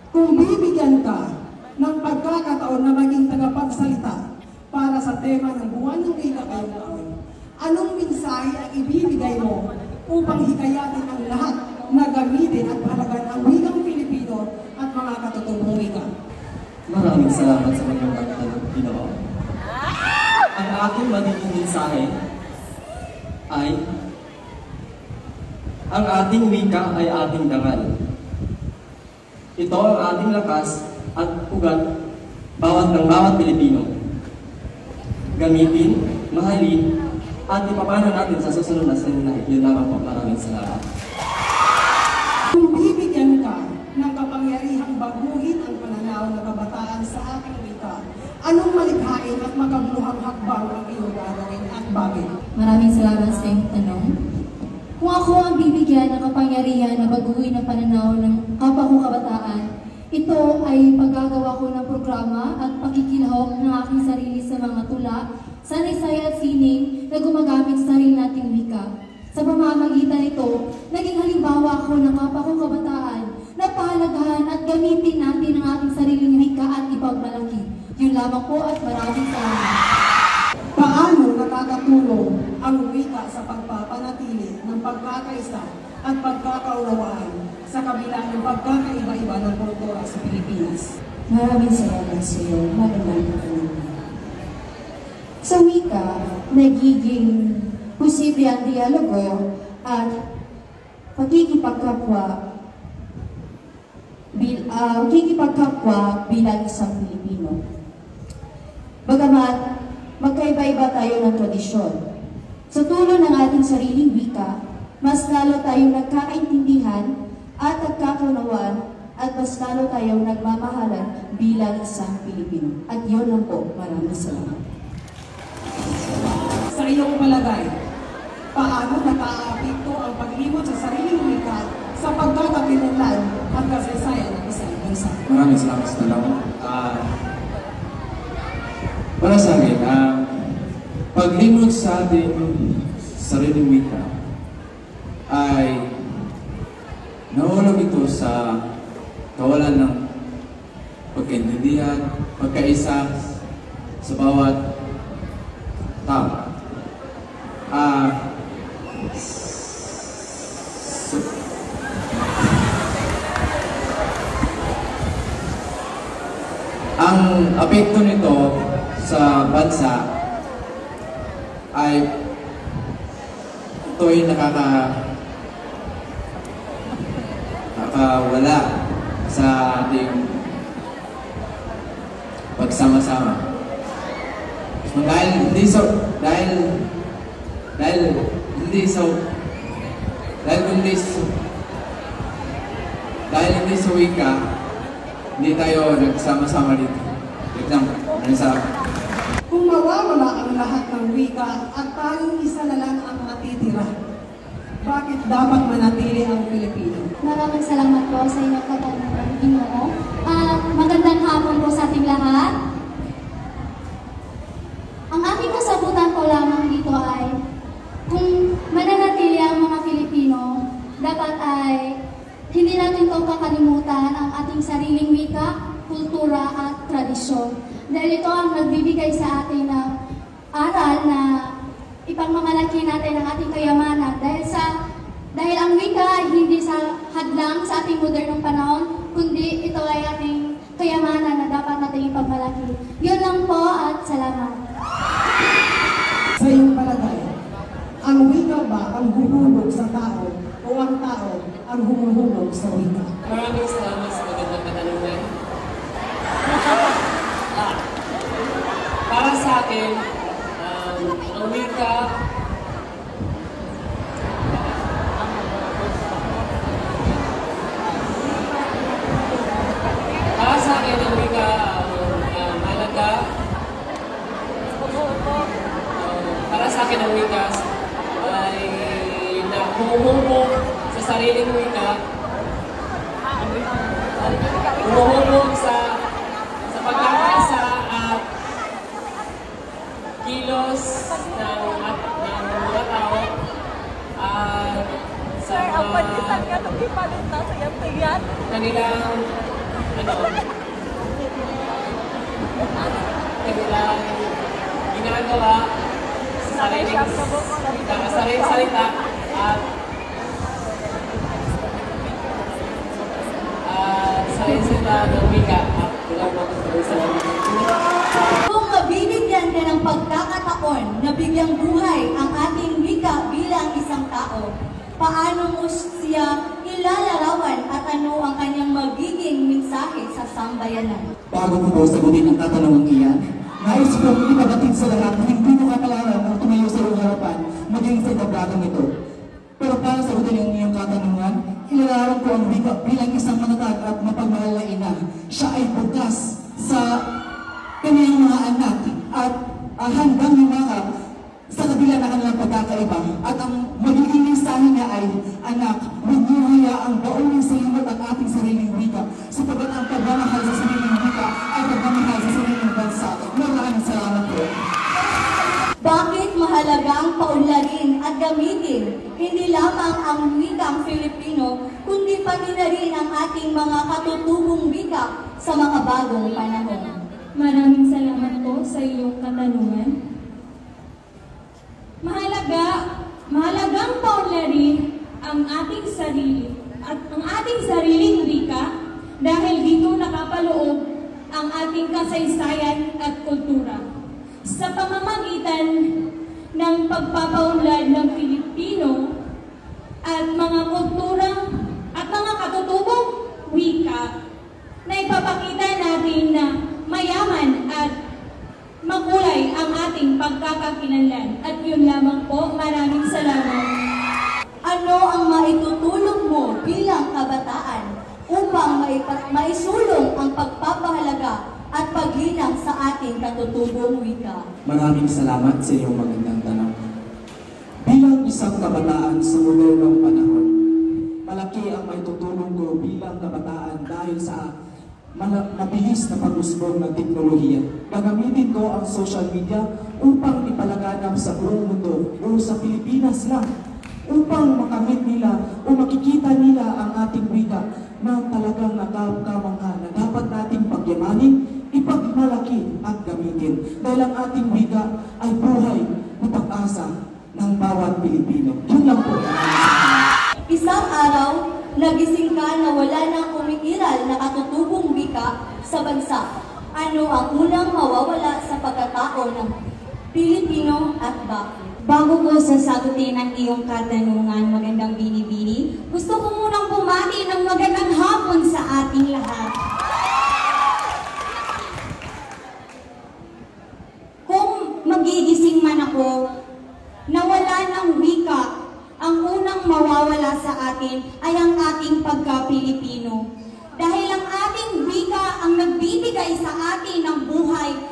Kung bibigyan ka ng pagkakataon na maging tagapagsalita para sa tema ng buwan ng wika ngayong taon, anong mensahe ang ibibigay mo upang hikayatin ang lahat na gamitin at pahalagan ang wikang Pilipino at mga katutubong wika? Maraming salamat sa inyong pagtanong, Pinoon. Ang aking magiging mensahe ay ang ating wika ay ating dangal. Ito ang ating lakas at ugat ng bawat Pilipino. Gamitin, mahalin, at ipapana natin sa susunod na sanay. Yun lamang po. Maraming salamat. Kung bibigyan ka ng kapangyarihang baguhin ang pananaw ng kabataan sa ating wika, anong malikhain at makabuluhang hakbang ang iyong gagawin at bakit? Maraming salamat sa iyong tanong. Kung ako ang bibigyan ng kapangyarihan na baguhin ang pananaw ng kapwa kong kabataan, ito ay paggagawa ko ng programa at pakikilahok ng aking sarili sa mga tula, sanaysay at sining na gumagamit sa sarili nating wika. Sa pamamagitan nito, naging halimbawa ako ng kapwa kong kabataan na pahalagahan at gamitin natin ang ating sariling wika at ipagmalaki. Yun lamang po at maraming salamat. Paano nakakatulong ang wika sa pagpapanatili ng pagkakaisa at pagkakaunawaan sa kabila ng pagkakaiba-iba ng kultura sa Pilipinas? Maraming salamat sa iyo. Magandang tanong. Sa wika, nagiging posible ang dialogo at pagkikipagkapwa bilang isang Pilipino. Bagamat magkaiba-iba tayo ng tradisyon, sa tulong ng ating sariling wika, mas lalo tayong nagkakaintindihan at nagkakaunawaan at mas lalo tayong nagmamahalan bilang isang Pilipino. At yun lang po. Maraming salamat. Sa iyong palagay, paano nakaapekto ang paglimot sa sariling wika sa pagkakakilanlan at kasaysayan ng isang bansa? Maraming salamat sa tanong. Para sa akin, paglimot sa ating sariling wika ay nahulog ito sa kawalan ng pagkaintindihan, pagkaisa sa bawat tao. Ang apekto nito sa bansa ay ito'y nakakawala sa ating pagsama-sama. Dahil hindi sa wika, hindi tayo nagsama-sama dito. Kung mawawala ang lahat ng wika at tayong isa na lang ang matitira, bakit dapat manatili ang Pilipino? Maraming salamat po sa inyong katanungan, Ginoo. Magandang hapon po sa ating lahat. Ang aking kasagutan ko lamang dito ay, kung mananatili ang mga Pilipino, dapat ay hindi natin ito kakalimutan ang ating sariling wika, kultura at tradisyon. Dahil ito ang nagbibigay sa atin ng aral na ipagmamalaki natin ang ating kayamanan. Dahil ang wika ay hindi sa hadlang sa ating modernong panahon, kundi ito ay ating kayamanan na dapat natin ipagmalaki. Yun lang po at salamat. Sa iyong palagay, ang wika ba ang humuhulog sa tao o ang tao ang humuhulog sa wika? Maraming salamat sa magandang katanungan. Para sa akin, ang wika mahalaga. Para sa akin ang wika ay na humuhubog sa sariling wika, humuhubog sa pagkakaisa at kilos ng mga tao at sa kanilang sariling salita at sariling salita ng wika at Kung mabibigyan ka ng pagkakataon na bigyang buhay ang ating wika bilang isang tao, paano mo siya ilalarawan at ano ang kanyang magiging mensahe sa sambayanan? Bago ko po sagutin ang katanungang iyan, nais kong ipabatid sa lahat na hindi ko kapalaran ang tumayo sa iyong harapan maging sa itablakang ito. Pero para sagutin ang iyong katanungan, ilalarawan ko ang wika bilang isang manatag at mapagmahal na ina. Siya ay bukas sa kanyang mga anak at handang lumakap sa kabila na kanilang pagkakaiba. At ang magiging mensahe niya ay, anak, huwag niyo hayaang baunin sa limot ang ating sariling wika, sapagat ang pagmamahal sa sariling wika ay pagmamahal sa sariling bansa. Maraming salamat po. Bakit mahalagang paunlarin at gamitin hindi lamang ang wikang Filipino, kundi pati na rin ang ating mga katutubong wika sa mga bagong panahon? Maraming salamat po sa iyong katanungan. Mahalagang paunlarin ang ating sarili at ang ating sariling wika dahil dito nakapaloob ang ating kasaysayan at kultura. Sa pamamagitan ng pagpapaunlad ng Pilipino at mga kultura at mga katutubong wika, na ipapakita natin na mayaman at makulay ang ating pagkakakilanlan. At yun lamang po, maraming salamat. Ano ang maitutulong mo bilang kabataan upang maisulong ang pagpapahalaga at paglinang sa ating katutubong wika? Maraming salamat sa iyong magandang tanong. Bilang isang kabataan sa modernong panahon, malaki ang maitutulong ko bilang kabataan dahil sa mabilis na pag-usbong ng teknolohiya. Gagamitin ko ang social media upang ipalaganap sa buong mundo o sa Pilipinas lang, upang makamit nila o makikita nila ang ating wika na talagang nakakamangha na dapat nating pagyamanin, ipagmalaki at gamitin. Dahil ang ating wika ay buhay na pag-asa ng bawat Pilipino. Yun lang po. Isang araw, nagising ka na wala nang umiiral na katutubong wika sa bansa. Ano ang unang mawawala sa pagkatao ng Pilipino at bakit? Bago ko sasagutin ang iyong katanungan, magandang bini-bini, gusto ko munang bumati ng magandang hapon sa ating lahat. Kung magigising man ako, na wala ng wika, ang unang mawawala sa atin ay ang ating pagka-Pilipino. Dahil ang ating wika ang nagbibigay sa atin ng buhay